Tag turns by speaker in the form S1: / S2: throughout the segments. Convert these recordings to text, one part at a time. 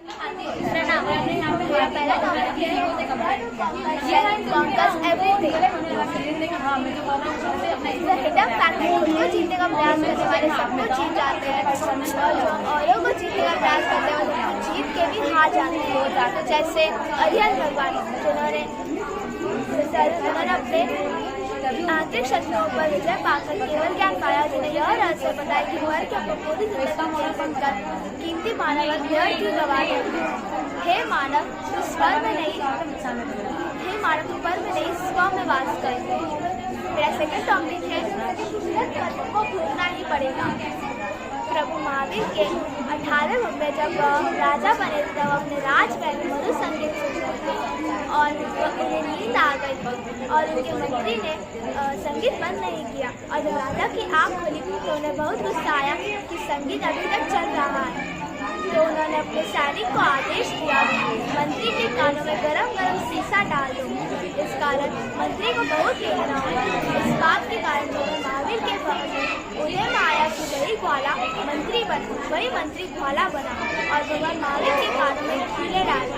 S1: पहला टॉपिक है conquers everything. The hidden factor को जीतने का प्रयास करने वाले सब कुछ जीत जाते हैं और जो औरों को जीतने का प्रयास करते हैं वो जीत के भी हार जाते हैं। जैसे अरिहंत भगवान जिन्होंने अपने आंतरिक शत्रुओं पर विजय पाकर केवल ज्ञान पाया, जिन्हें यह रहस्य बताया कि वर्ग के अपनी पूरी जिंदगी बनकर कीमती मानव व्यर्थ ही गवा देते। हे मानव तू स्वर में नहीं स्व में वास कर। मेरा सेकंड टॉपिक है को भूलना ही पड़ेगा। प्रभु महावीर के 18 में जब राजा बने तब अपने राजमहल में मधुर संगीत सुनते और उन्हें नींद आ गई और उनके मंत्री ने संगीत बंद नहीं किया और जब राजा की आँख खुली तो उन्हें बहुत गुस्सा आया कि संगीत अभी तक चल रहा है। तो उन्होंने अपने सैनिक को आदेश दिया मंत्री के कानों में गरम गरम शीशा डाल दो। इस कारण मंत्री को बहुत वेदना हुई। इस बात के कारण महावीर के उदय में आया कि वही ग्वाला मंत्री ग्वाला बना और भगवान महावीर के कानों में कीड़े डाले।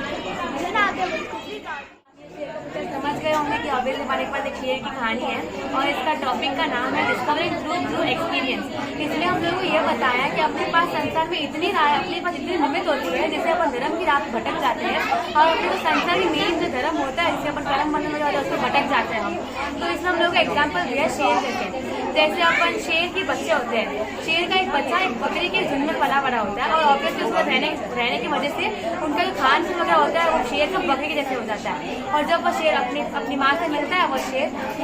S2: समझ गए होंगे कि अवेल हमारे पास एक शेर की कहानी है और इसका टॉपिक का नाम है डिस्कवरिंग ट्रूथ थ्रू एक्सपीरियंस। इसलिए हम लोगों को ये बताया कि अपने पास संसार में इतनी लिमिट होती है जिससे अपन धर्म की राह भटक जाते हैं और अपने जो संसार की मेन जो धर्म होता है जिससे अपन कर्म बनने में जाते हैं उसको भटक जाते हैं हम। तो इसमें हम लोग का एग्जाम्पल दिया है शेर जैसे अपन शेर के बच्चे होते हैं। शेर का एक बच्चा एक बकरी के झुंड में पला बड़ा होता है और ऑब्वियसली उसको रहने की वजह से उनका जो खान पीन वगैरह होता है वो शेर का बकरी के जैसे हो जाता है। और जब वो शेर अपनी माँ से मिलता है वो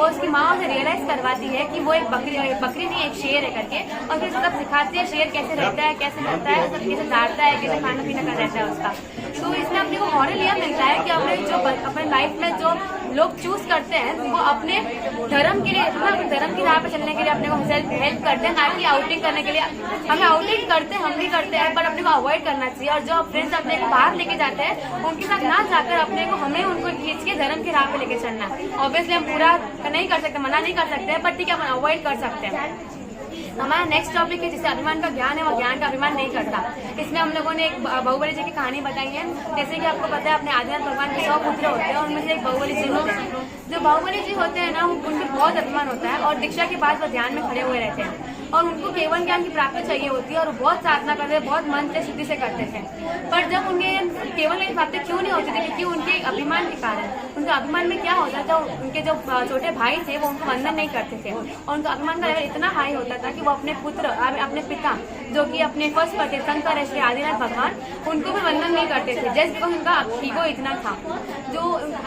S2: उसकी माँ उसे रियलाइज करवाती है कि वो एक बकरी नहीं एक शेर है करके और फिर सब सिखाती है शेर कैसे रहता है कैसे रहता है कैसे डांटता है कैसे खाना पीना का रहता है उसका। तो इसमें अपने को मॉरल यह मिलता है कि अपने लाइफ में जो लोग चूज करते हैं वो अपने धर्म के लिए धर्म की राह पे चलने के लिए अपने को हेल्प करते हैं, ना कि आउटिंग करने के लिए। हमें आउटिंग करते हैं हम भी करते हैं पर अपने को अवॉइड करना चाहिए। और जो फ्रेंड्स अपने को बाहर लेके जाते हैं उनके साथ ना जाकर अपने को हमें उनको खींच के धर्म की राह पे लेके चलना है। ऑब्वियसली हम पूरा नहीं कर सकते, मना नहीं कर सकते हैं, पर ठीक है अपन अवॉइड कर सकते हैं। हमारा नेक्स्ट टॉपिक है जिसे अभिमान का ज्ञान है वो ज्ञान का अभिमान नहीं करता। इसमें हम लोगों ने एक बाहुबली जी की कहानी बताई है। जैसे कि आपको पता है अपने आदिनाथ भगवान के 100 पुत्र होते हैं और उनमें से एक बाहुबली जी होते हैं। जो बाहुबली जी होते हैं ना उनको बहुत अभिमान होता है और दीक्षा के बाद वो ध्यान में खड़े हुए रहते हैं और उनको केवल ज्ञान की प्राप्ति चाहिए होती है और बहुत साधना करते हैं, बहुत मन से शुद्धि से करते थे। पर जब उनके केवल ज्ञान की प्राप्ति क्यों नहीं होती थी? क्योंकि उनके अभिमान के कारण। उनके अभिमान में क्या होता था, उनके जो छोटे भाई थे वो उनको वंदन नहीं करते थे और उनका अभिमान का लेवल इतना हाई होता था कि वो अपने पुत्र अपने पिता जो कि अपने फर्स्ट पति शंकर श्री आदिनाथ भगवान उनको भी वंदन नहीं करते थे जस्ट बिकॉज उनका ईगो इतना था। जो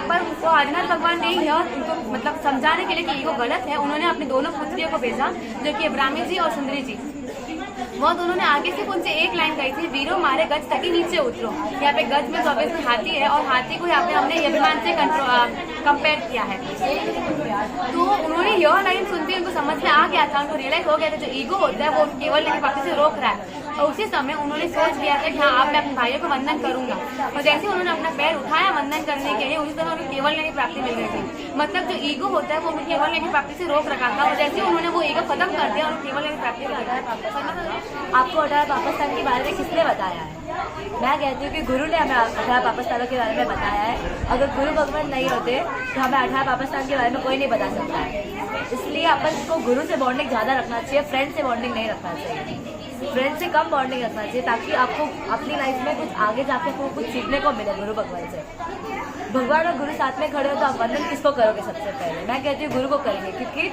S2: पर वो आदिनाथ भगवान ने यह उनको मतलब समझाने के लिए कि ईगो गलत है, उन्होंने अपनी दोनों पुत्रियों को भेजा जो कि ब्राह्मी जी और सुंदरी जी। वो दोनों ने आगे से उनसे एक लाइन कही थी, वीरों मारे गज तक ही नीचे उतरो। यहाँ पे गज में 24 में हाथी है और हाथी को यहाँ पे हमने अभिमान से कंपेयर किया है। तो उन्होंने यह लाइन सुनते उनको समझ में आ गया था, उनको रियलाइज हो गया था जो ईगो होता है वो केवल की प्राप्ति से रोक रहा है। और उसी समय उन्होंने सोच लिया था कि हाँ अब मैं अपने भाइयों को वंदन करूंगा और जैसे उन्होंने अपना पैर उठाया वंदन करने के लिए उसी समय उन्हें केवल की प्राप्ति मिल गई थी। मतलब जो ईगो होता है वो उन्हें केवल की प्राप्ति से रोक रखा था और जैसे उन्होंने वो ईगो खत्म कर दिया और केवल की प्राप्ति मिल गई।
S3: आपको 18 पाकिस्तान के बारे में किसने बताया है? मैं कहती हूँ कि गुरु ने हमें 18 पाकिस्तानों के बारे में बताया है। अगर गुरु भगवान नहीं होते तो हमें 18 पाकिस्तान के बारे में कोई नहीं बता सकता है। इसलिए अपन को गुरु से बॉन्डिंग ज़्यादा रखना चाहिए, फ्रेंड से बॉन्डिंग नहीं रखना चाहिए। फ्रेंड से कम बॉन्डिंग रखना चाहिए ताकि आपको अपनी लाइफ में कुछ आगे जाके आपको कुछ सीखने को मिले गुरु भगवान से। भगवान और गुरु साथ में खड़े हो तो आप वंदन किसको करोगे? सबसे पहले मैं कहती हूँ गुरु को करेंगे क्योंकि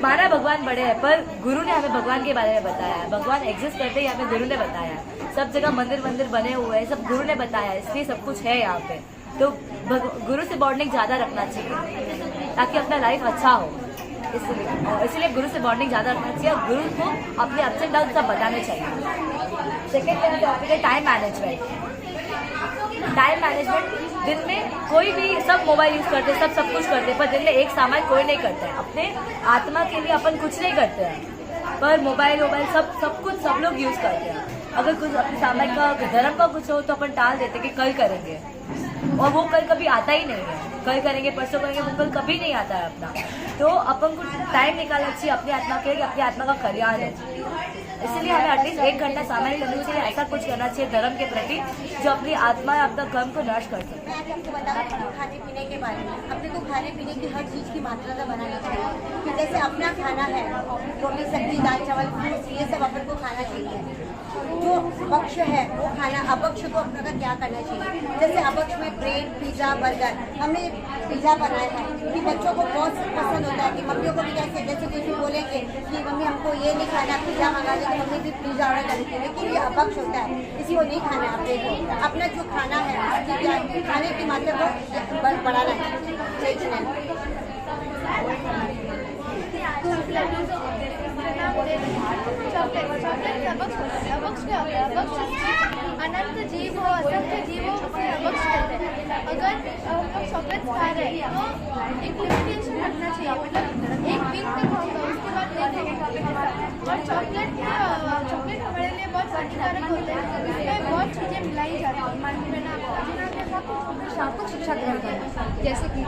S3: माना भगवान बड़े हैं पर गुरु ने हमें भगवान के बारे में बताया है। भगवान एग्जिस्ट करते ही हमें गुरु ने बताया है। सब जगह मंदिर बने हुए हैं, सब गुरु ने बताया है, इसलिए सब कुछ है यहाँ पे। तो गुरु से बॉन्डिंग ज़्यादा रखना चाहिए ताकि अपना लाइफ अच्छा हो। इसलिए गुरु से बॉन्डिंग ज़्यादा रखना चाहिए और गुरु को अपने अप्स एंड डाउन सब बताने चाहिए। सेकेंड मेरा टॉपिक है टाइम मैनेजमेंट। टाइम मैनेजमेंट दिन में कोई भी सब मोबाइल यूज़ करते हैं, सब कुछ करते हैं पर दिन में एक सामान कोई नहीं करता है। अपने आत्मा के लिए अपन कुछ नहीं करते हैं पर मोबाइल सब कुछ सब लोग यूज़ करते हैं। अगर कुछ अपने सामाजिक का धर्म का कुछ हो तो अपन टाल देते कि कल करेंगे और वो कल कभी आता ही नहीं है। कल करेंगे परसों करेंगे वो कल कभी नहीं आता है अपना। तो अपन को टाइम निकालना चाहिए अपनी आत्मा के लिए, अपनी आत्मा का कल्याण है। इसलिए हमें एटलीस्ट 1 घंटा सामान्य करने के लिए ऐसा कुछ करना चाहिए धर्म के प्रति जो अपनी आत्मा या अपना कर्म को नष्ट कर सके।
S4: मैं आपको बता रही हूँ खाने पीने के बारे में। अपने को खाने पीने की हर चीज़ की मात्रा का बनाना चाहिए कि जैसे अपना खाना है रोटी सब्जी दाल चावल फ्रूट्स ये सब अपन को खाना चाहिए। जो पक्ष है वो खाना अपक्ष को अपना का क्या करना चाहिए। जैसे अपक्ष में ब्रेड पिज़्ज़ा बर्गर, हमने पिज़्ज़ा बनाया है कि बच्चों को बहुत पसंद होता है कि मम्मियों को भी कैसे जैसे कुछ बोलेंगे कि मम्मी हमको ये नहीं खाना पिज़्ज़ा मंगा दे, तो मम्मी भी पिज़्ज़ा ऑर्डर कर देती है, लेकिन ये अपक्ष होता है, इसी को नहीं खाना है। अपने को अपना जो खाना है उसकी क्या खाने की मात्रा को बढ़ाना है, सही कि नहीं?
S1: अनंत जीव हो असंख्य जीव हो उसे अपक्ष कहते हैं। अगर हम चॉकलेट खा रहे हैं तो एक लिमिटेशन रखना चाहिए, मतलब एक वीक तक होगा उसके बाद नहीं होगा। और चॉकलेट हमारे लिए बहुत हानिकारक होते हैं, इसमें बहुत चीज़ें मिलाई जाती हैं।
S5: शाब्दिक शिक्षा ग्रहण करना, जैसे कि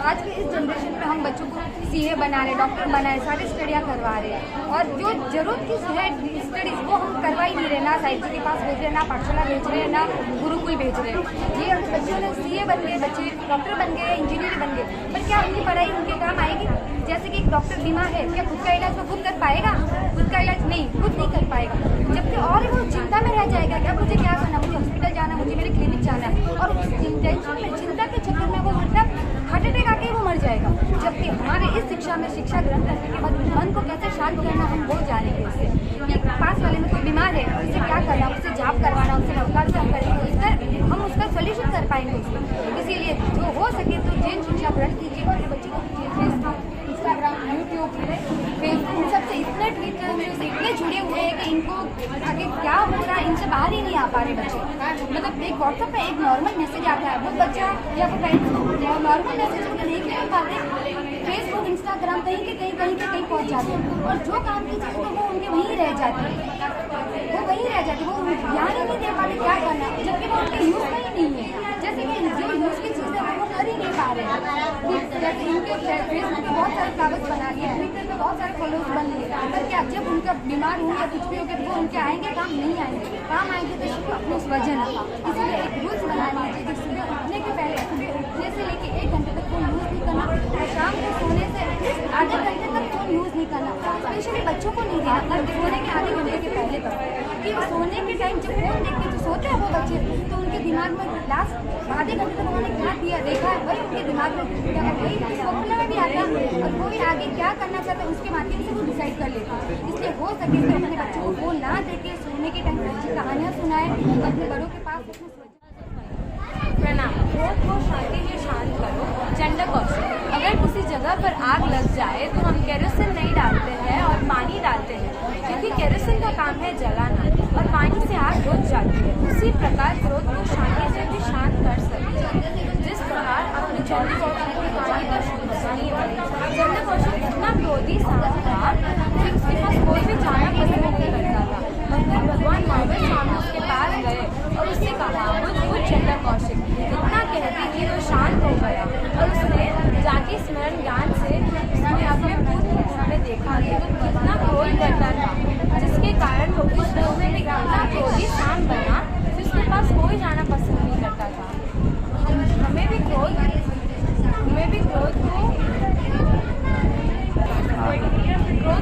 S5: आज के इस जनरेशन में हम बच्चों को सीए बना रहे, डॉक्टर बना रहे, सारी स्टडियाँ करवा रहे हैं और जो जरूरत की है स्टडीज़ वो हम करवा ही नहीं रहे। ना साहिब जी के पास भेज रहे हैं, ना पाठशाला भेज रहे हैं, ना गुरुकुल भेज रहे हैं। ये बच्चों ने सीए बन गए, बच्चे डॉक्टर बन गए, इंजीनियर बन गए, पर क्या उनकी पढ़ाई उनके काम आएगी? जैसे कि एक डॉक्टर बीमार है, क्या खुद का इलाज वो खुद कर पाएगा? खुद का इलाज नहीं, खुद नहीं कर पाएगा, जबकि और वो चिंता में रह जाएगा क्या मुझे क्या करना, मुझे हॉस्पिटल जाना, मुझे मेरे क्लिनिक जाना है, और टेंशन में चिंता के चक्कर में वो मतलब हार्ट अटैक आके वो मर जाएगा। जबकि हमारे इस शिक्षा में शिक्षा ग्रहण करने के बाद मन को कैसे शांत करना हम वो जानेंगे। उससे कि पास वाले में कोई बीमार है उससे क्या करना, उससे जाप करवाना, उससे नमस्कार से हम करेंगे, इससे हम उसका सोल्यूशन कर पाएंगे उसमें। इसीलिए जो हो सके तो जैन शिक्षा ग्रहण कीजिए। अपने बच्चों को फेसबुक, इंस्टाग्राम, यूट्यूब, फेसबुक इन सबसे इतने ट्विटर से इतने जुड़े हुए हैं कि इनको आगे क्या हो रहा है इनसे बाहर ही नहीं आ पा रहे बच्चे। मतलब एक व्हाट्सएप में एक नॉर्मल मैसेज आता है, वो बच्चा या वो पेरेंट्स को नॉर्मल मैसेज उनको नहीं कर पाते, फेसबुक इंस्टाग्राम कहीं के कहीं पहुँच जाते हैं, और जो काम की चीज़ वो उनके वहीं रह जाते हैं, वो वहीं रह जाते, वो ध्यान ही नहीं दे पाते क्या करना, जबकि वो उनके यूज़ में ही नहीं है। जैसे कि जो यूज़ की चीज़ है वो कर ही नहीं पा रहे हैं। जैसे इनके फेसबुक पे बहुत सारे कागज बना लिए, ट्विटर पे बहुत सारे फॉलोअर्स बन लिए, पर क्या जब उनका बीमार हो या कुछ भी हो गया वो उनके आएंगे काम? नहीं आएंगे। काम आएंगे तो सिर्फ अपने उस वजन। इसलिए एक रूल्स बना लीजिए कि सुबह उठने के पहले, सुबह उठने से लेकर 1 घंटे तक फोन यूज़ नहीं करना, और शाम को सोने से आधे घंटे तक फोन यूज़ नहीं करना। स्पेशली बच्चों को नहीं देना, सोने के आधे घंटे के पहले तक, कि सोने के टाइम जब फोन देख के जो सोते हैं वो बच्चे, तो उनके दिमाग में लास्ट आधे घंटे तक उन्होंने क्या दिया देखा है वही उनके दिमाग में वही स्वप्न में भी आता है, और वो भी आगे क्या करना चाहता है उसके माध्यम से वो डिसाइड कर लेता है। इसलिए हो सके तो अपने बच्चों को फोन ना देके सोने के टाइम अच्छी कहानियाँ सुनाएं, अपने बड़ों के पास
S2: प्रणाम। क्रोध को शांति से शांत करो। चंडक कौशल। अगर किसी जगह पर आग लग जाए तो हम केरोसिन नहीं डालते हैं और पानी डालते हैं, क्योंकि केरोसिन का काम है जलाना और पानी से आग बुझ जाती है। उसी प्रकार क्रोध को शांति से भी शांत कर सकते हैं। जिस प्रकार अपने चंडक कौशल की कहानी का सुनिए। चंडक कौशल इतना क्रोधी सांप था कि उसके पास कोई भी जाना पसंद नहीं करता था। भगवान महावीर स्वामी उसके पास गए और उससे कहा, मुझ चंडक कौशल। इतना कहते कि वो शांत हो गया और उसने जाके स्मरण ज्ञान से उसने अपने पूर्ण में देखा कि वो कितना क्रोध करता था, जिसके कारण वो उस लोग में भी इतना क्रोधी सांप बना कि उसके पास कोई जाना पसंद नहीं करता था। हमें भी क्रोध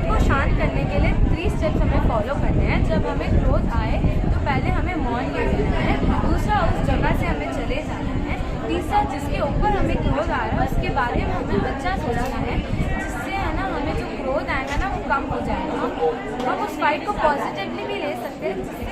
S2: को शांत करने के लिए 3 स्टेप्स हमें फॉलो करने हैं। जब हमें क्रोध आए तो पहले हमें मौन ले लेना है, दूसरा उस जगह से हमें चले जाना है, तीसरा जिसके ऊपर हमें क्रोध आ रहा है उसके बारे में हमें अच्छा सोचना है, जिससे है ना हमें जो क्रोध आएगा ना वो कम हो जाएगा। हम उस फाइट को पॉजिटिवली भी ले सकते हैं, जिससे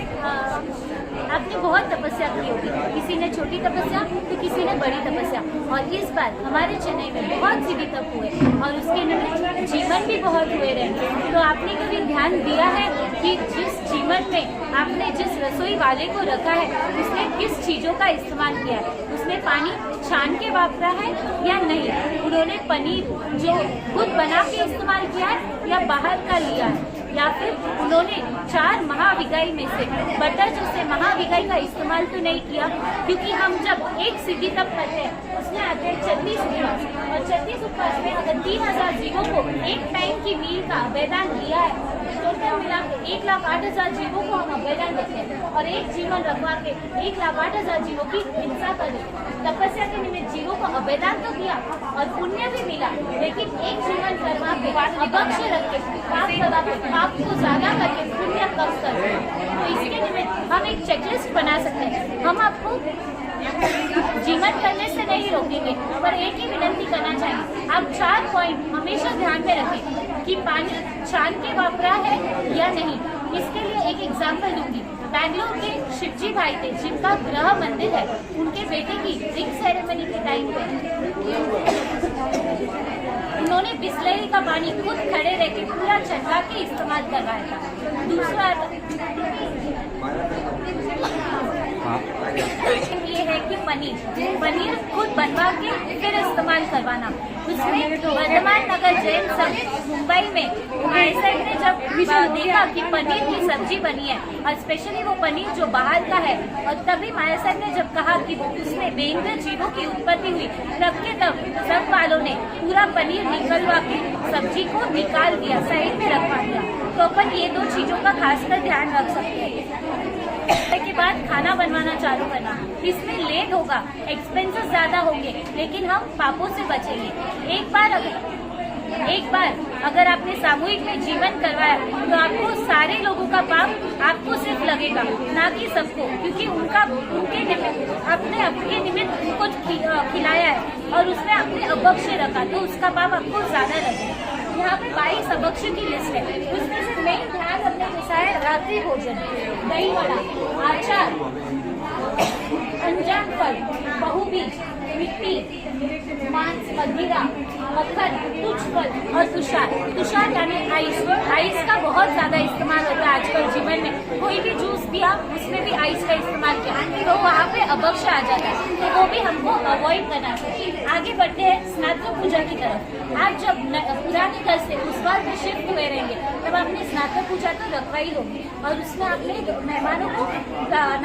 S3: आपने बहुत तपस्या की होगी, किसी ने छोटी तपस्या तो किसी ने बड़ी तपस्या, और इस बार हमारे चेन्नई में बहुत सी भी तप हुए और उसके निमित्त जीवन भी बहुत हुए रहे। तो आपने कभी ध्यान दिया है कि जिस जीवन में आपने जिस रसोई वाले को रखा है उसने किस चीज़ों का इस्तेमाल किया है? उसने पानी छान के वापरा है या नहीं? उन्होंने पनीर जो खुद बना के इस्तेमाल किया है या बाहर का लिया है?
S6: या फिर उन्होंने 4 महाविगाई में से बटर जो से महाविगाई का इस्तेमाल तो नहीं किया, क्योंकि हम जब एक सीढ़ी तक करते हैं उसमें आते हैं 36 उपवास, और 36 उपवास में अगर 3000 जीवों को एक टाइम की मील का अभयदान दिया है, टोटल मिला के 1,08,000 जीवों को हम अभयदान देते हैं, और एक जीवन रखवा के 1,08,000 जीवों की हिंसा करें। तपस्या के निमित्त जीवों को अभयदान तो दिया और पुण्य भी मिला, लेकिन एक जीवन करवा के अभक्ष रख के पाप को ज्यादा करके पुण्य कम कर, तो इसके निमित्त हम एक चेकलिस्ट बना सकते हैं। हम आपको जीवन करने से नहीं रोकेंगे, पर एक ही विनंती करना चाहिए, आप 4 पॉइंट हमेशा ध्यान में रखें कि पानी छान के वापरा है या नहीं। इसके लिए एक एग्जाम्पल दूंगी। बैंगलोर के शिवजी भाई थे जिनका गृह मंदिर है, उनके बेटे की रिंग सेरेमनी के टाइम पे उन्होंने बिस्लरी का पानी खुद खड़े रह के पूरा चढ़ा के इस्तेमाल करवाया था। दूसरा ये है कि पनीर खुद बनवा के फिर इस्तेमाल करवाना। उसमें वर्धमान नगर जैन संघ मुंबई में आईसाइड ने जब देखा कि पनीर की सब्जी बनी है, और स्पेशली वो पनीर जो बाहर का है, और तभी मायासाइड ने जब कहा कि उसमें बेंगल जीवों की उत्पत्ति हुई, तब के तब संघ वालों ने पूरा पनीर निकलवा के सब्जी को निकाल दिया, साइड में रखवा दिया। तो अपन ये 2 चीजों का खासकर ध्यान रख सकते हैं। के बाद खाना बनवाना चालू करना, इसमें लेट होगा, एक्सपेंसेस ज्यादा होंगे, लेकिन हम पापों से बचेंगे। एक बार अगर आपने सामूहिक में जीवन करवाया तो आपको सारे लोगों का पाप आपको सिर्फ लगेगा, ना कि सबको, क्योंकि उनके निमित्त आपके निमित्त उनको खिलाया है और उसमें आपने अभक्ष्य रखा, तो उसका पाप आपको ज्यादा लगेगा। यहाँ पे 22 अभक्ष्य की लिस्ट है, उसमें से मेन ध्यान रखने जैसा है रात्रि भोजन, दही वड़ा, आचार, अंजान फल, बहुबीज, मिट्टी, मांस, मदिरा, मक्खन, तुच्छ फल और तुषार यानी आइस का बहुत ज्यादा इस्तेमाल होता है आजकल जीवन में। कोई भी जूस पिया उसमें भी आइस का इस्तेमाल किया, तो वहाँ पे अभक्ष्य आ जाता है, तो वो भी हमको अवॉइड करना चाहिए। आगे बढ़ते हैं स्नातक पूजा की तरफ। आप जब पुराने घर से उस बार में शिफ्ट हुए रहेंगे, तब आपने स्नातक पूजा तो रखवाई होगी, और उसमें आपने मेहमानों को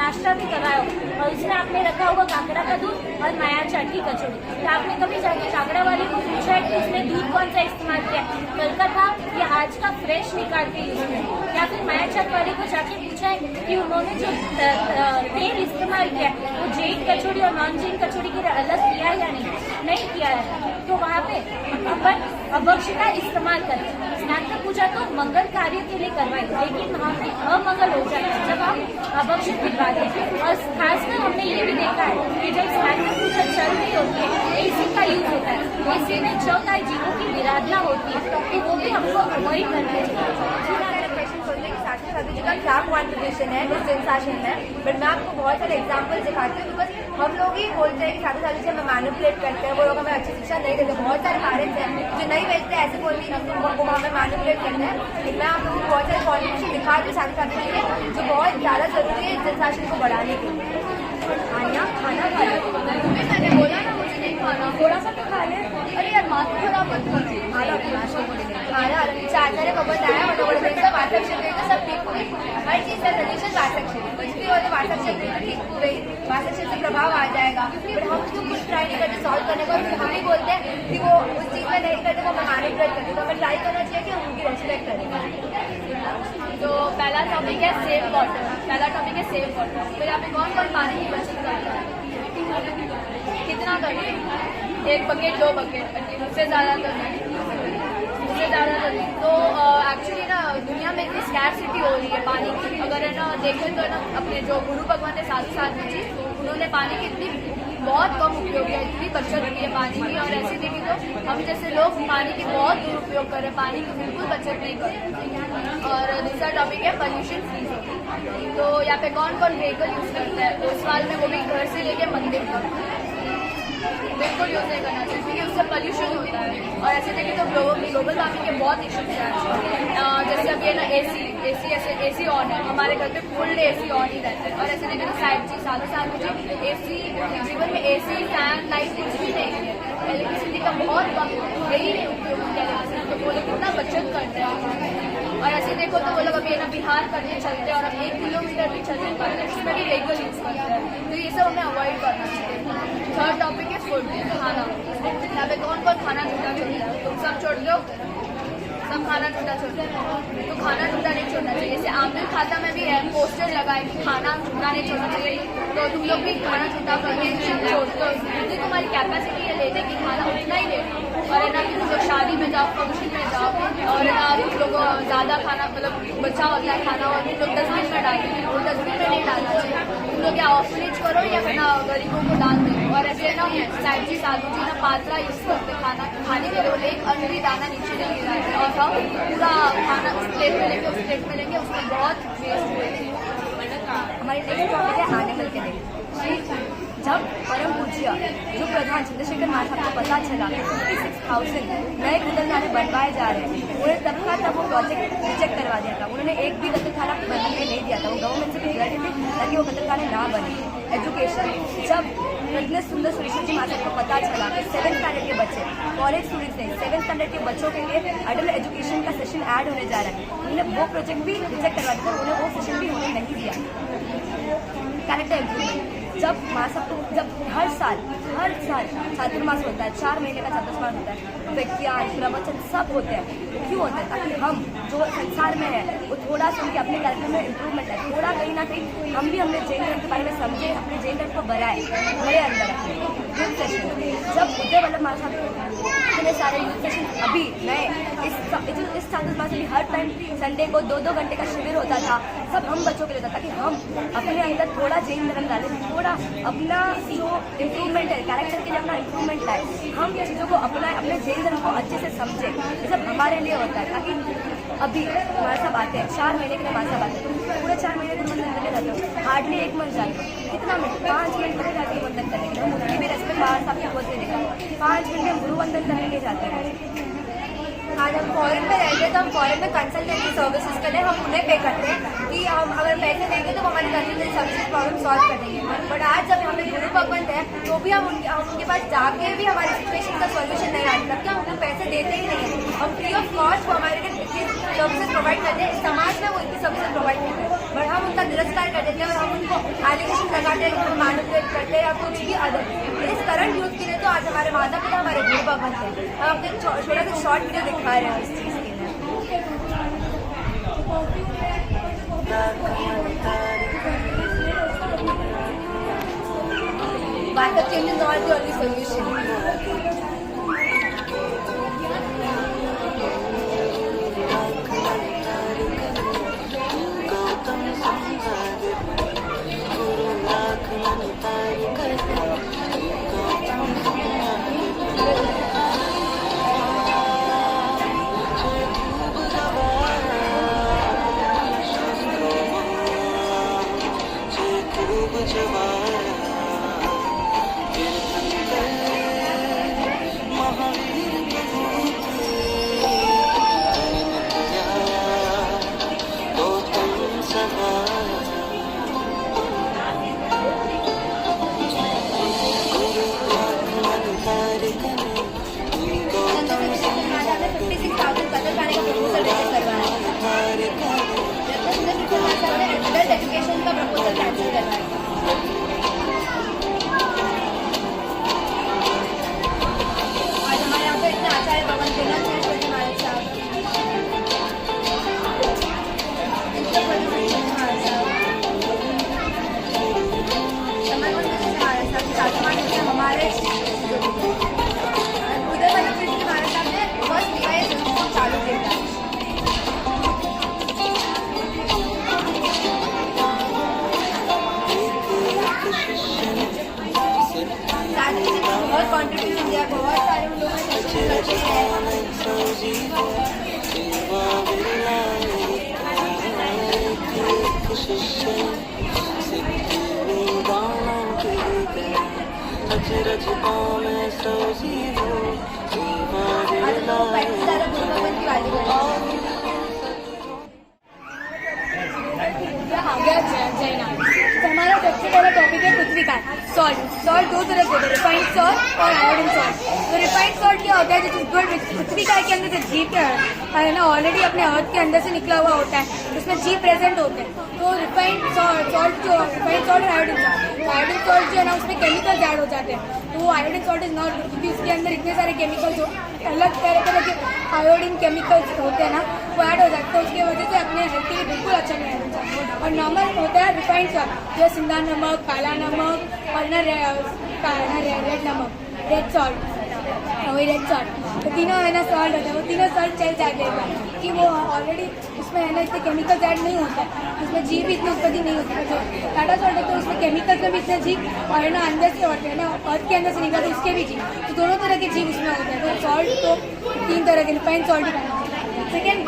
S6: नाश्ता भी कराया होगा, और उसमें आपने रखा होगा काकड़ा का दूध और माया चाट की कचौड़ी। तो आपने कभी जाके काकड़ा वाले को पूछा है कि उसने दूध कौन सा इस्तेमाल किया, कल का था या आज का फ्रेश निकाल के यूज किया, या फिर माया चाट वाले को जाके पूछा है कि उन्होंने जो तेल इस्तेमाल किया वो जैन कचौड़ी और नॉन जैन कचौड़ी के लिए अलग किया है या नहीं किया है। तो वहाँ पे अपन अभक्ष्य का इस्तेमाल करें। स्नातक पूजा तो मंगल कार्य के लिए करवाई, लेकिन वहाँ पे अमंगल हो जाता है जब आप अभक्ष्य खिलवाते हैं। और खासकर हमने ये भी देखा है कि जब स्नातक पूजा चल रही होती है, एसी का यूज होता है, एसी में चौथाई जीवों की विराधना होती है, तो वो भी हमको अवॉइड करना चाहिए।
S3: अभी का क्या कॉन्ट्रीब्यूशन है इस सेंसेशन में, बट मैं आपको बहुत सारे एग्जांपल दिखाती हूँ, बिकॉज हम लोग ही बोलते हैं कि साथ साथ से हमें मैनिपुलेट करते हैं, वो लोग हमें अच्छी शिक्षा नहीं देते। बहुत सारे पेरेंट्स हैं जो नहीं भेजते, ऐसे कोई भी वो हमें मैनिपुलेट करते हैं। लेकिन मैं आप लोगों को बहुत सारे कॉन्ट्रीब्यूशन दिखा दूँ साथ साथ के लिए, जो बहुत ज़्यादा जरूरी है सेंसेशन को बढ़ाने के लिए। आनिया खाना खा लो, मैंने बोला ना मुझे नहीं खाना, थोड़ा सा तो खा ले। अरे यार माँ को थोड़ा मत खाना चार्जर है बबल आया मतलब सब आसक्शन रहेगा, सब ठीक हो गई। हर चीज़ का सजेशन आसक्शन, कुछ भी हो तो आसक्शन ठीक हो गई, आसक्शन से प्रभाव आ जाएगा। बट हम उसको कुछ ट्राई नहीं करते सॉल्व करने का, हम ही बोलते हैं कि वो उस चीज़ में नहीं करते, वो हमें मैनिपुलेट करते, तो हमें ट्राई करना चाहिए कि हम उनकी रेस्पेक्ट करें।
S2: तो पहला टॉपिक है सेव वाटर। फिर यहाँ पे कौन पानी की बचत करता है, कितना करते हैं, 1 बकेट 2 बकेट, उससे ज़्यादा तो एक्चुअली ना दुनिया में इतनी स्कैर्सिटी हो रही है पानी की। अगर है ना देखें तो ना अपने जो गुरु भगवान ने साथ में जी, उन्होंने पानी की इतनी बहुत कम उपयोग किया, इतनी बचत की है पानी की। और ऐसे देखिए तो हम जैसे लोग पानी की बहुत दुरुपयोग कर रहे हैं, पानी की बिल्कुल बचत नहीं कर रहे। और दूसरा टॉपिक है पोल्यूशन फ्री। तो यहाँ पे कौन व्हीकल यूज़ करता है, तो उस वाल में वो भी घर से लेके मंदिर तक बिल्कुल यूज़ नहीं करना चाहिए, क्योंकि उससे पोल्यूशन होता है। और ऐसे देखें तो ग्लोबल वार्मिंग के बहुत इश्यूज हैं। जैसे अभी है ना एसी ऑन है, हमारे घर पे फुल डे एसी ऑन ही रहता है। और ऐसे देखें तो साल मुझे एसी जीवन में एसी फैन लाइट कुछ भी नहीं है, इलेक्ट्रिसिटी का बहुत कम यही उपयोग किया जाता है, तो वो लोग कितना बचत करते हैं।
S1: और ऐसे देखो तो वो लोग अभी ना बिहार करके चलते हैं और अब 1 किलोमीटर भी चल नहीं पाते, उसमें भी व्हीकल यूज करते हैं, तो ये सब हमें अवॉइड करना चाहिए। थर्ड टॉपिक है फूड, खाना। यहाँ पे कौन कौन खाना छूटा छोड़ता है? तुम सब छोड़ दो, सब खाना छूटा छोड़ते हैं, तो खाना छूटा नहीं छोड़ना चाहिए। जैसे आमदिन खाता में भी है पोस्टर लगा है कि खाना छूटा नहीं छोड़ना चाहिए, तो तुम लोग भी खाना छूटा करके छोड़ दो, क्योंकि तुम्हारी कैपेसिटी है लेने की, खाना उतना ही लेना। और है ना कि तुम लोग शादी में जाओ, फंक्शन में जाओ, और है ना तुम लोग ज़्यादा खाना मतलब बचा होता है खाना और तुम लोग डस्टबिन में डालेंगे, और डस्टबिन में नहीं डालना चाहिए। तुम लोग या ऑर्फनेज करो या फिर ना गरीबों को डाल दो। और ऐसे ना साइड जी साधु जी ना पात्रा यूज करते खाना खाने के लिए, एक अंगुली दाना नीचे नहीं गिराते और हम पूरा खाना उस प्लेट में लेंगे, उस प्लेट में लेंगे, उसमें बहुत वेस्ट हुए।
S3: हमारी नेक्स्ट टॉपिक है एनिमल के लिए। जब परम पूज्य जो प्रधान चंद्रशेखर महाराज को पता चला कि 56,000 नए कतलखाने बनवाए जा रहे हैं, उन्होंने तब का तब वो प्रोजेक्ट रिजेक्ट करवा दिया था। उन्होंने एक भी कतलखाना बनने नहीं दिया था, वो गवर्नमेंट से भी लड़े थे ताकि वो कतलखाने ना बने। एजुकेशन, जब इतने सुंदर सुरेश्वर जी महाराज को पता चला कि 7th स्टैंडर्ड के बच्चे, कॉलेज स्टूडेंट्स नहीं, 7th स्टैंडर्ड के बच्चों के लिए अडल्ट एजुकेशन का सेशन ऐड होने जा रहा है, उन्होंने वो प्रोजेक्ट भी रिजेक्ट करवा दिया, उन्हें वो सेशन भी होने नहीं दिया। कैरेक्टर इम्प्रूवमेंट, जब जब हर साल चातुर्मास होता है, 4 महीने का चातुर्मास होता है, विज्ञान प्रवचन सब होते हैं, क्यों होते हैं? ताकि हम जो संसार में है वो थोड़ा सा उनके अपने कैरेक्टर में इम्प्रूवमेंट है, थोड़ा कहीं ना कहीं हम भी हमने जैन धर्म के बारे में समझे, अपने जैन धर्म को बढ़ाए, हमारे अंदर अपने यूथ सेशन। जब उदय वल्लभ महाराज इतने सारे यूथ सेशन अभी नए इस चातुर्मास में हर टाइम संडे को 2-2 घंटे का शिविर होता था, सब हम बच्चों के लिए होता था, ताकि हम अपने अंदर थोड़ा जैन धर्म डालें, थोड़ा अपना जो इम्प्रूवमेंट है कैरेक्टर के लिए अपना इम्प्रूवमेंट लाए, हम चीज़ों को अपनाएं, अपने जैन धर्म को अच्छे से समझें। ये सब हमारे लिए होता है, ताकि अभी हमारे साथ आते हैं 4 महीने के लिए हमारे साथ आते हैं, पूरे 4 महीने के मंदिर करने जाते हो, हार्डली 1 मंथ जाते हो, कितना मिनट 5 मिनट लगे जाते हैं वंदन करने के लिए। उनकी भी रेस्पेक्ट बाहर साहब की बोलते देखा 5 मिनट में गुरु वंदन करने के जाते हैं।
S5: आज हम फॉरेन में रहते हैं तो हम फॉरेन में कंसल्टेंसी सर्विसेज के लिए हम उन्हें पे करते हैं कि हम अगर पैसे देंगे तो हमारी कंसल्टेंसी सर्विसेज प्रॉब्लम सॉल्व कर देंगे। बट आज जब हमें गुरु भगवंत है तो भी हम उनके पास जाके भी हमारी सिचुएशन का सोल्यूशन नहीं आता, तब क्या हम उन्हें पैसे देते ही नहीं है। हम फ्री ऑफ कॉस्ट वो हमारे लिए सर्विसेज प्रोवाइड करते हैं, समाज में वो इतनी सर्विसेज प्रोवाइड करते हैं, बट हम उनका तिरस्कार कर देते हैं और हम उनको एलिगेशन लगाते हैं, उनको मैनिपुलेट करते हैं या कुछ भी अदर। इस करंट यूथ के लिए तो आज हमारे माता पिता हमारे गुरु भगवंत हैं। हम अपने छोटा सा शॉर्ट वीडियो दिखा रहे हैं इस चीज़ के लिए। Backup change is not the only solution. Education का प्रपोजल कैंसिल करना है। आज हमारे यहाँ पे इतने आचार्य भवन के ना हमारे साथ हमारे उदय वल्लभ जी हमारे सामने फर्स्ट डिवाइस चालू किया। बहुत कॉन्ट्रीब्यूशन दिया, बहुत सारे लोगों ने करते
S1: हमारा सबसे पहला टॉपिक है पृथ्वी का।
S5: सॉल्ट दो तरह के होते हैं, रिफाइंड सॉल्ट और आयोडीन सॉल्ट। तो रिफाइंड सॉल्ट क्या होता है, जिस गुड पृथ्वी का के अंदर से जीव है ना ऑलरेडी अपने अर्थ के अंदर से निकला हुआ होता है, उसमें जीव प्रेजेंट होते हैं। तो रिफाइंड सॉल्ट और आयोडीन सॉल्ट जो है ना उसमें केमिकल्स ऐड हो जाते हैं, तो वो iodine salt is not good, क्योंकि उसके अंदर इतने सारे केमिकल्स हो, अलग तरह के आयोडीन केमिकल्स होते हैं ना, वो ऐड हो जाते हैं, उसकी वजह से अपने हेल्थ के लिए बिल्कुल अच्छा नहीं होता। और नमक होता है रिफाइंड सॉल्ट, जो सिंधा नमक, काला नमक और ना रेड नमक, रेड सॉल्ट, वही रेड सॉल्ट, तो तीनों है ना सॉल्ट होता है, वो तीनों सॉल्ट चल जाएगा कि वो ऑलरेडी उसमें है ना इतने केमिकल्स ऐड नहीं होता है, उसमें जीव भी इतनी उत्पत्ति नहीं होती है। जो टाटा सॉल्ट होता है उसमें केमिकल्स में भी इतने जीव और है ना अंदर से होते हैं ना, अर्थ के अंदर से निकलते उसके भी जीव, तो दोनों तरह के जीव उसमें होते हैं। तो सॉल्ट तो 3 तरह के रिफाइंड सॉल्ट ही। सेकेंड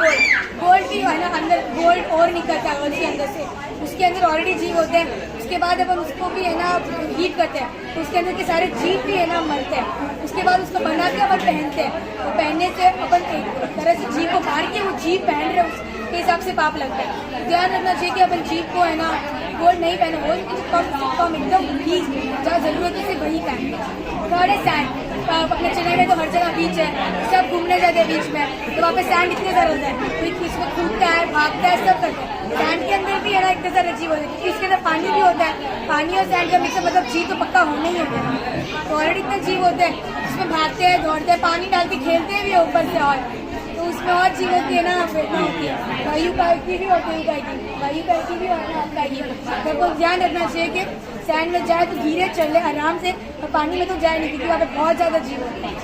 S5: गोल्ड भी है ना, अंदर गोल्ड और निकलता है अर्थ के अंदर से, उसके अंदर ऑलरेडी जीव होते हैं, उसके बाद अपन उसको भी है ना हीट करते हैं, तो उसके अंदर के सारे जीव भी है ना मरते हैं, उसके बाद उसको बना के अपन पहनते हैं, तो पहनने से अपन एक तरह से जीव को मार के वो जीव पहन रहे उसके हिसाब से पाप लगता है। ध्यान रखना चाहिए कि अपन जीव को है ना गोल्ड नहीं पहना, गोल्ड कम से कम एकदम बीच जहाँ जरूरत है सिर्फ वही पहनना। थर्ड है सैंड, अपने चेन्नई में तो हर जगह बीच है, सब घूमने जाते हैं बीच में, तो वहाँ पे सैंड इतने सारे होता है, कोई इसमें कूदता है, भागता है, सब करता है। सैंड के अंदर भी है ना इतने सारे जीव होते हैं, क्योंकि इसके अंदर पानी भी होता है, पानी और सैंड का मिक्सर, मतलब जीव तो पक्का होना ही होता है। तो ऑलरेडी इतने जीव होते हैं, उसमें भागते हैं, दौड़ते हैं, पानी डाल के खेलते भी है ऊपर से, और तो उसमें और चीज होती है ना, प्रेरणा होती है, वायु की भी होती है, वायु की भी होती है। तो ध्यान रखना चाहिए कि सैंड में जाए तो धीरे चले आराम से, और पानी में तो जाए नहीं, क्योंकि वहाँ पे बहुत ज़्यादा जीव होता है।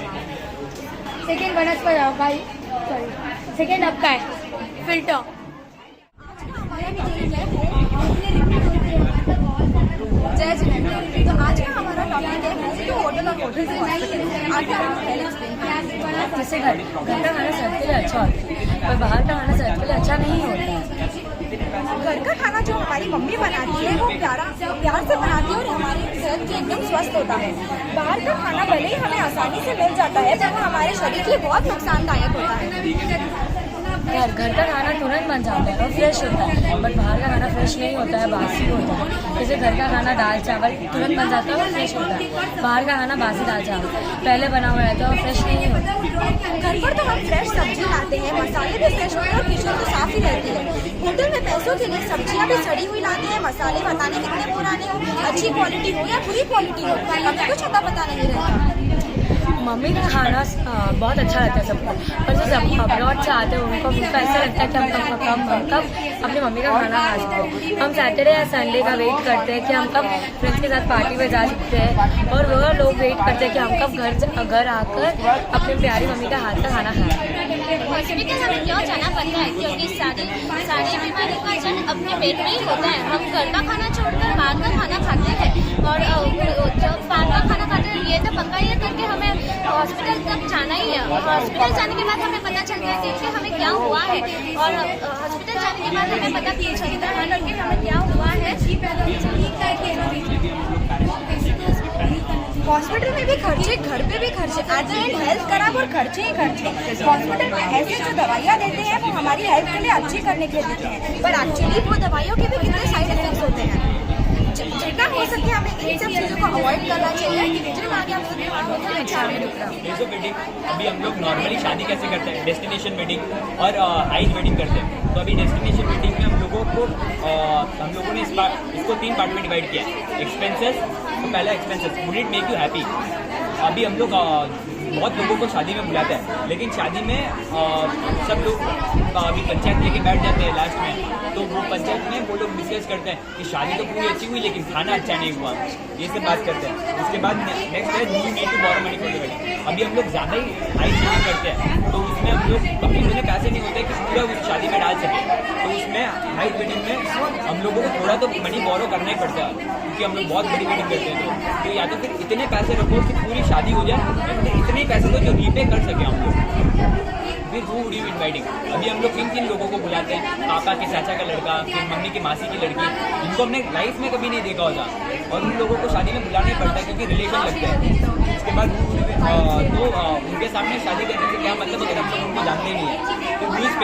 S5: सेकेंड वनस्पति भाई, सॉरी सेकेंड आपका है फिल्टर।
S7: जय जिनेंद्र। तो आज का हमारा टॉपिक है तो होटल और होटल से
S3: जैसे घर का खाना सेहत के लिए अच्छा होता है, पर बाहर का खाना सेहत के लिए अच्छा नहीं होता है।
S7: घर का खाना जो हमारी मम्मी बनाती है वो प्यार से बनाती है और हमारी सेहत के एकदम स्वस्थ होता है। बाहर का खाना भले ही हमें आसानी से मिल जाता है, पर वो हमारे शरीर के लिए बहुत नुकसानदायक होता है।
S3: घर का खाना तुरंत बन जाता है और फ्रेश होता है, बट बाहर का खाना फ्रेश नहीं होता है, बासी होता है। जैसे घर का खाना दाल चावल तुरंत बन जाता है और फ्रेश होता है, बाहर का खाना बासी दाल चावल पहले बना हुआ रहता है और फ्रेश नहीं होता।
S7: घर पर तो हम फ्रेश सब्जी लाते हैं, मसाले भी फ्रेश होते हैं और किचन तो साफ ही रहती है। होटल में पैसों के लिए सब्जियां भी सड़ी हुई लाते हैं, मसाले बताने कितने पुराने हो, अच्छी क्वालिटी हो या बुरी क्वालिटी हो, हमें कुछ अता पता नहीं रहता।
S3: मम्मी का खाना बहुत अच्छा लगता है सबको, पर जो सब अब्रॉड से आते हैं उनको ऐसा लगता है कि हम कब अपनी मम्मी का खाना खा सकते हैं। हम सैटरडे या संडे का वेट करते हैं कि हम कब फ्रेंड्स के साथ पार्टी में जा सकते हैं, और वो लोग वेट करते हैं कि हम कब घर आकर अपनी प्यारी मम्मी का हाथ का खाना खाएं।
S8: हॉस्पिटल हमें क्यों जाना पड़ता है, क्योंकि सारी बीमारी का जन्म अपने पेट में ही होता है। हम घर का खाना छोड़कर बाहर का खाना खाते हैं, और जब बाहर का खाना खाते हैं ये तो पक्का ये करके हमें हॉस्पिटल तक जाना ही है। हॉस्पिटल जाने के बाद हमें पता चलता है कि हमें क्या हुआ है, और हॉस्पिटल जाने के बाद हमें पता चलता है कि हमें क्या हुआ है।
S7: हॉस्पिटल में भी खर्चे, घर पे भी खर्चे, एट द एंड हेल्थ खराब और खर्चे ही खर्चे। हॉस्पिटल में ऐसे जो दवाइयाँ देते हैं वो हमारी हेल्थ के लिए अच्छी करने के लिए देते हैं, पर एक्चुअली वो दवाइयों के भी कितने साइड इफेक्ट्स होते हैं। जितना हो सके हमें इन सब चीज़ों को अवॉइड करना चाहिए।
S9: अभी हम लोग नॉर्मली शादी कैसे करते हैं, डेस्टिनेशन वेडिंग और हाइट वेडिंग करते हैं। तो अभी डेस्टिनेशन वेडिंग में हम लोगों ने इसको 3 पार्ट में डिवाइड किया है। एक्सपेंसेस, तो पहला expenses, would it make you happy. अभी हम लोग बहुत लोगों को शादी में बुलाते हैं, लेकिन शादी में सब लोग अभी पंचायत लेके बैठ जाते हैं लास्ट में, तो वो पंचायत में वो लोग डिस्कस करते हैं कि शादी तो पूरी अच्छी हुई लेकिन खाना अच्छा नहीं हुआ, ये सब बात करते हैं। उसके बाद नेक्स्ट है you need to borrow money for the wedding. अभी हम लोग ज़्यादा ही हाई सेविंग करते हैं, तो उसमें हम लोग अपने में पैसे नहीं होते कि पूरा उस शादी में डाल सके, तो उसमें हाई वेडिंग में हम लोगों को थोड़ा तो मनी बोरो करना ही पड़ता है, क्योंकि हम लोग बहुत बड़ी वेडिंग करते हैं। तो या तो फिर इतने पैसे रखो कि पूरी शादी हो जाए, या फिर इतने पैसे को जो रीपे कर सके हम लोग। फिर हू वुड यू इनवाइटिंग? अभी हम लोग किन लोगों को बुलाते हैं, पापा के चाचा का लड़का, फिर मम्मी की मासी की लड़की, जिनको हमने लाइफ में कभी नहीं देखा होता, और उन लोगों को शादी में बुलाना ही पड़ता है क्योंकि रिलेशन लगता है। उसके बाद तो उनके सामने शादी करने से क्या मतलब अगर हम लोग उनको जानते ही नहीं है। तो who is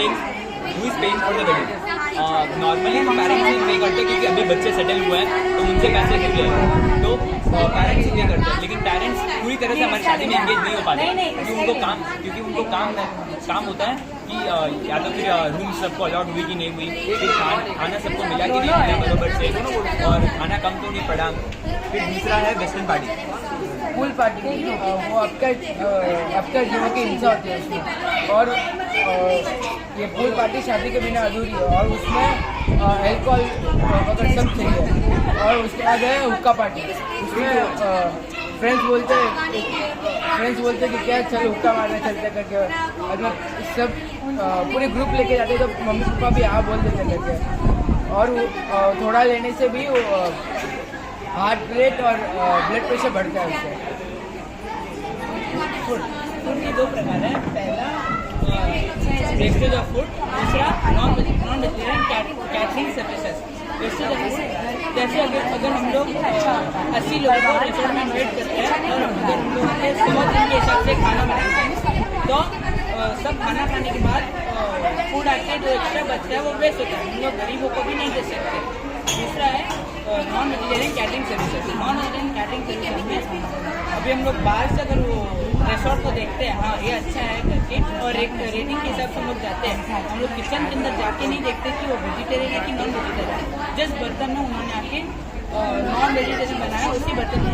S9: paying for the wedding? Normally parents ही पे करते हैं क्योंकि अभी बच्चे सेटल हुए हैं तो उनसे पैसे क्यों ले, तो पेरेंट्स ही पे करते हैं। लेकिन पेरेंट्स पूरी तरह से हमारी शादी में एंगेज नहीं हो पाते क्योंकि उनको काम होता है कि या तो फिर रूम सबको अलॉट हुई कि नहीं हुई, फिर खाना सबको मिला कि नहीं मिला बराबर से, और खाना कम तो नहीं पड़ा। फिर दूसरा है वेस्टर्न पार्टी,
S10: पूल पार्टी, वो आपका जीवन की हिंसा होती है उसमें। और ये पूल पार्टी शादी के बिना अधूरी है और उसमें अल्कोहल वगैरह सब चाहिए। और उसके बाद है हुक्का पार्टी, उसमें फ्रेंड्स बोलते कि क्या चलो हुक्का मारने चलते करके, मतलब सब पूरे ग्रुप लेके जाते तो मम्मी पापा भी हाँ बोल देते करके। और थोड़ा लेने से भी हार्ट रेट और ब्लड प्रेशर बढ़ता है उससे।
S11: फूड के दो प्रकार है, पहला वेस्टेज ऑफ फूड, दूसरा non vegetarian catering services. Wastage of food जैसे अगर हम लोग 80 लोगों को रेस्टोरेंट में इन्वाइट करते हैं और अगर हम लोगों के 100 दिन के हिसाब से खाना बनाते हैं तो सब खाना खाने के बाद फूड आके जो एक्स्ट्रा बचता है वो वेस्ट होता है, हम लोग गरीबों को भी नहीं दे सकते। दूसरा है non vegetarian catering services. Non vegetarian catering services में अभी हम लोग बाहर से अगर वो रिसोर्ट को देखते हैं, हाँ ये अच्छा है करके, और एक रेटिंग के हिसाब से हम लोग जाते हैं, हम लोग किचन के अंदर जाके नहीं देखते कि वो वेजिटेरियन है कि नॉन वेजिटेरियन। जिस बर्तन में उन्होंने आके नॉन वेजिटेरियन बनाया उसी बर्तन में